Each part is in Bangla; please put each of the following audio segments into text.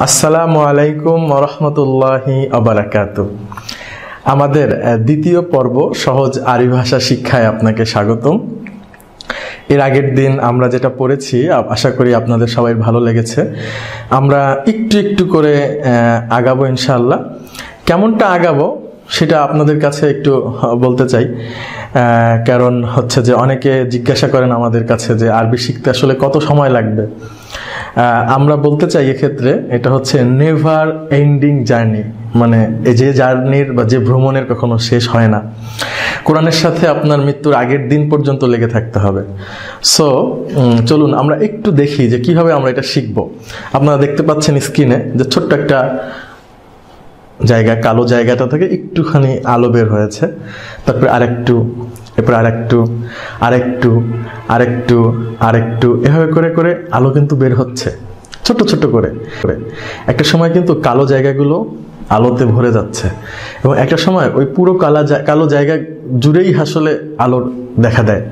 আসসালামু আলাইকুম ওয়া রাহমাতুল্লাহি ওয়া বারাকাতুহু। আমাদের দ্বিতীয় পর্ব সহজ আরবি ভাষা শিক্ষায় আপনাকে স্বাগতম। এর আগের দিন আমরা যেটা পড়েছি আশা করি আপনাদের সবাই ভালো লেগেছে। আমরা একটু একটু করে আগাবো ইনশাআল্লাহ। কেমনটা আগাবো সেটা আপনাদের কাছে একটু বলতে চাই, কারণ হচ্ছে যে অনেকে জিজ্ঞাসা করেন আমাদের কাছে যে আরবি শিখতে আসলে কত সময় লাগবে। আমরা বলতে চাই এক্ষেত্রে এটা হচ্ছে নেভার এন্ডিং জার্নি, মানে এই যে জার্নির বা যে ভ্রমণের কখনো শেষ হয় না। কোরআনের সাথে আপনার মৃত্যুর আগের দিন পর্যন্ত লেগে থাকতে হবে। সো চলুন আমরা একটু দেখি যে কিভাবে আমরা এটা শিখব। আপনারা দেখতে পাচ্ছেন স্ক্রিনে যে ছোট্ট একটা জায়গা, কালো জায়গাটা থেকে একটুখানি আলো বের হয়েছে, তারপরে আরেকটু, এরপর আরেকটু, আরেকটু, আরেকটু, আরেকটু, এভাবে করে করে আলো কিন্তু বের হচ্ছে ছোট ছোট করে। একটা সময় কিন্তু কালো জায়গাগুলো আলোতে ভরে যাচ্ছে এবং একটা সময় ওই পুরো কালো জায়গা জুড়েই আসলে আলোর দেখা দেয়।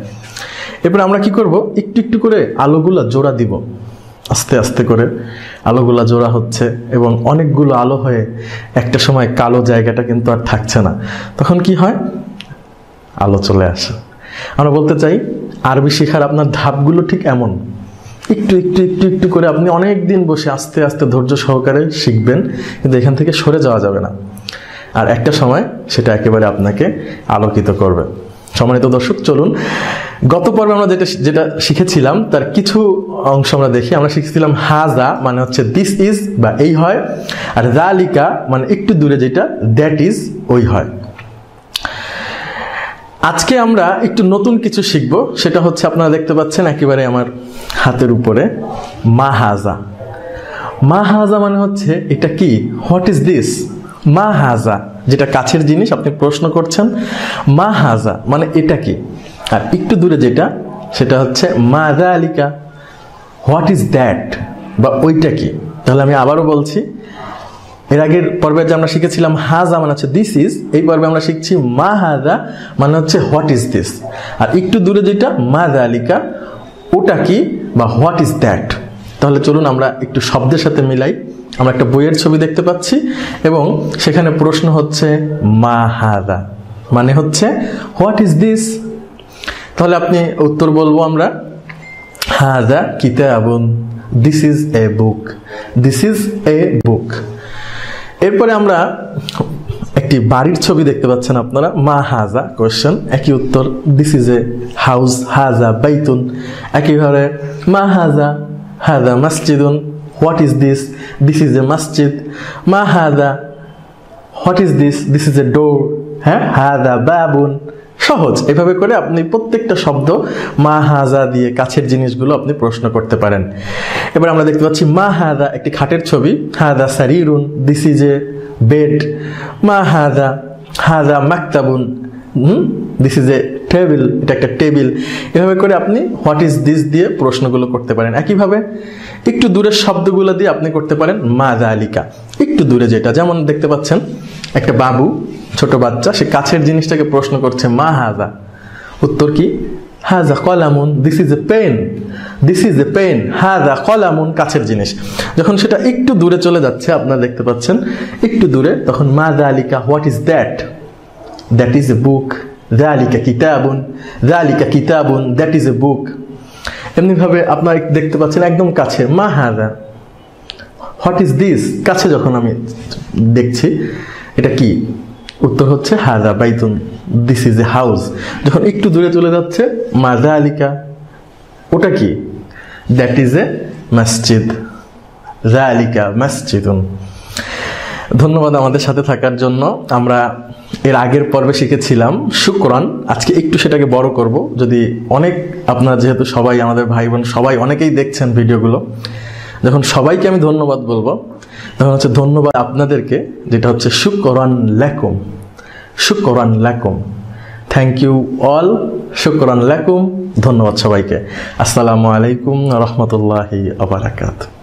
এরপর আমরা কি করব, একটু একটু করে আলোগুলা জোড়া দিব, আস্তে আস্তে করে আলোগুলা জোড়া হচ্ছে এবং অনেকগুলো আলো হয়ে একটা সময় কালো জায়গাটা কিন্তু আর থাকছে না। তখন কি হয়, আলো চলে আসে। আমরা বলতে চাই আরবি শেখার আপনার ধাপগুলো ঠিক এমন, একটু একটু একটু একটু করে আপনি অনেক দিন বসে আস্তে আস্তে ধৈর্য সহকারে শিখবেন, কিন্তু এখান থেকে সরে যাওয়া যাবে না। আর একটা সময় সেটা একেবারে আপনাকে আলোকিত করবে। সম্মানিত দর্শক, চলুন গত পর্বে আমরা যেটা শিখেছিলাম তার কিছু অংশ আমরা দেখি। আমরা শিখেছিলাম হাজা মানে হচ্ছে দিস ইজ বা এই হয়, আর যালিকা মানে একটু দূরে যেটা দ্যাট ইজ ওই হয়। আজকে আমরা একটু নতুন কিছু শিখব, সেটা হচ্ছে আপনারা দেখতে পাচ্ছেন একেবারে আমার হাতের উপরে মা হাজা। মা হাজা মানে হচ্ছে এটা কি, হোয়াট ইজ দিস। মা হাজা যেটা কাছের জিনিস, আপনি প্রশ্ন করছেন মা হাজা মানে এটা কি। আর একটু দূরে যেটা সেটা হচ্ছে মা যালিকা, হোয়াট ইজ দ্যাট বা ওইটা কি। তাহলে আমি আবারও বলছি, এর আগের পর্বে যে আমরা শিখেছিলাম হাজা মানে হচ্ছে দিস ইজ, এই পর্বে আমরা শিখছি মা হাজা মানে হচ্ছে হোয়াট ইজ দিস। আর একটু দূরে যেটা মা যালিকা, ওটা কি বা হোয়াট ইজ দ্যাট। তাহলে চলুন আমরা একটু শব্দের সাথে মিলাই। আমরা একটা বইয়ের ছবি দেখতে পাচ্ছি এবং সেখানে প্রশ্ন হচ্ছে মা হাজা মানে হচ্ছে হোয়াট ইজ দিস। তাহলে আপনি উত্তর বলবো আমরা হাজা কিতাবুন, this is a book, this is a book. এরপরে আমরা একটি বাড়ির ছবি দেখতে পাচ্ছেন আপনারা, মা হাজা কোয়েশ্চেন, একই উত্তর দিস ইজ এ হাউস, হাজা বাইতুন। একইভাবে মা হাজা, হাজা মসজিদুন, what is this, this is a masjid. মা হাজা, what is this, this is a door, হ্যাঁ হাজা বাবুন। সহজ, এভাবে করে আপনি প্রত্যেকটা শব্দ মা হাজা দিয়ে কাছের জিনিসগুলো আপনি প্রশ্ন করতে পারেন। এবার আমরা দেখতে পাচ্ছি মা হাজা একটি খাটের ছবি, হাজা সারিরুন, দিস ইজ এ বেড। মা হাজা, হাজা মাকতাবুন, দিস ইজ এ টেবিল, এটা একটা টেবিল। এভাবে করে আপনি হোয়াট ইজ দিস দিয়ে প্রশ্নগুলো করতে পারেন। একইভাবে একটু দূরের শব্দগুলো দিয়ে আপনি করতে পারেন মা যালিকা, একটু দূরে যেটা, যেমন দেখতে পাচ্ছেন একটা বাবু, ছোট বাচ্চা, সে কাছের জিনিসটাকে প্রশ্ন করছে মা হাজা, উত্তর কি হাজা কলামুন, this is a pen, this is a pen, হাজা কলামুন, কাছের জিনিস। যখন সেটা একটু দূরে চলে যাচ্ছে, আপনারা দেখতে পাচ্ছেন একটু দূরে, তখন মা যালিকা, what is that, that is a book, যালিকা কিতাবুন, যালিকা কিতাবুন, দ্যাট ইজ এ বুক। এমনিভাবে আপনারা দেখতে পাচ্ছেন একদম কাছে মা হাজা, হোয়াট ইজ দিস, কাছে যখন আমি দেখছি এটা কি, উত্তর হচ্ছে হাজা Baitun, this is a house. যখন একটু দূরে চলে যাচ্ছে মা যালিকা, ওটা কি, দ্যাট ইজ এ মসজিদ, যালিকা মসজিদুন। ধন্যবাদ আমাদের সাথে থাকার জন্য। আমরা এর আগের পর্বে শিখেছিলাম শুকরান, আজকে একটু সেটাকে বড় করব। যদি অনেক আপনারা যেহেতু সবাই আমাদের ভাই বোন সবাই অনেকেই দেখছেন ভিডিওগুলো, যখন সবাইকে আমি ধন্যবাদ বলবো তখন হচ্ছে ধন্যবাদ আপনাদেরকে, যেটা হচ্ছে শুকরান লাকুম, শুকরান লাকুম, থ্যাংক ইউ অল, শুকরান লাকুম। ধন্যবাদ সবাইকে। আসসালামু আলাইকুম ওয়া রাহমাতুল্লাহি ওয়া বারাকাতুহু।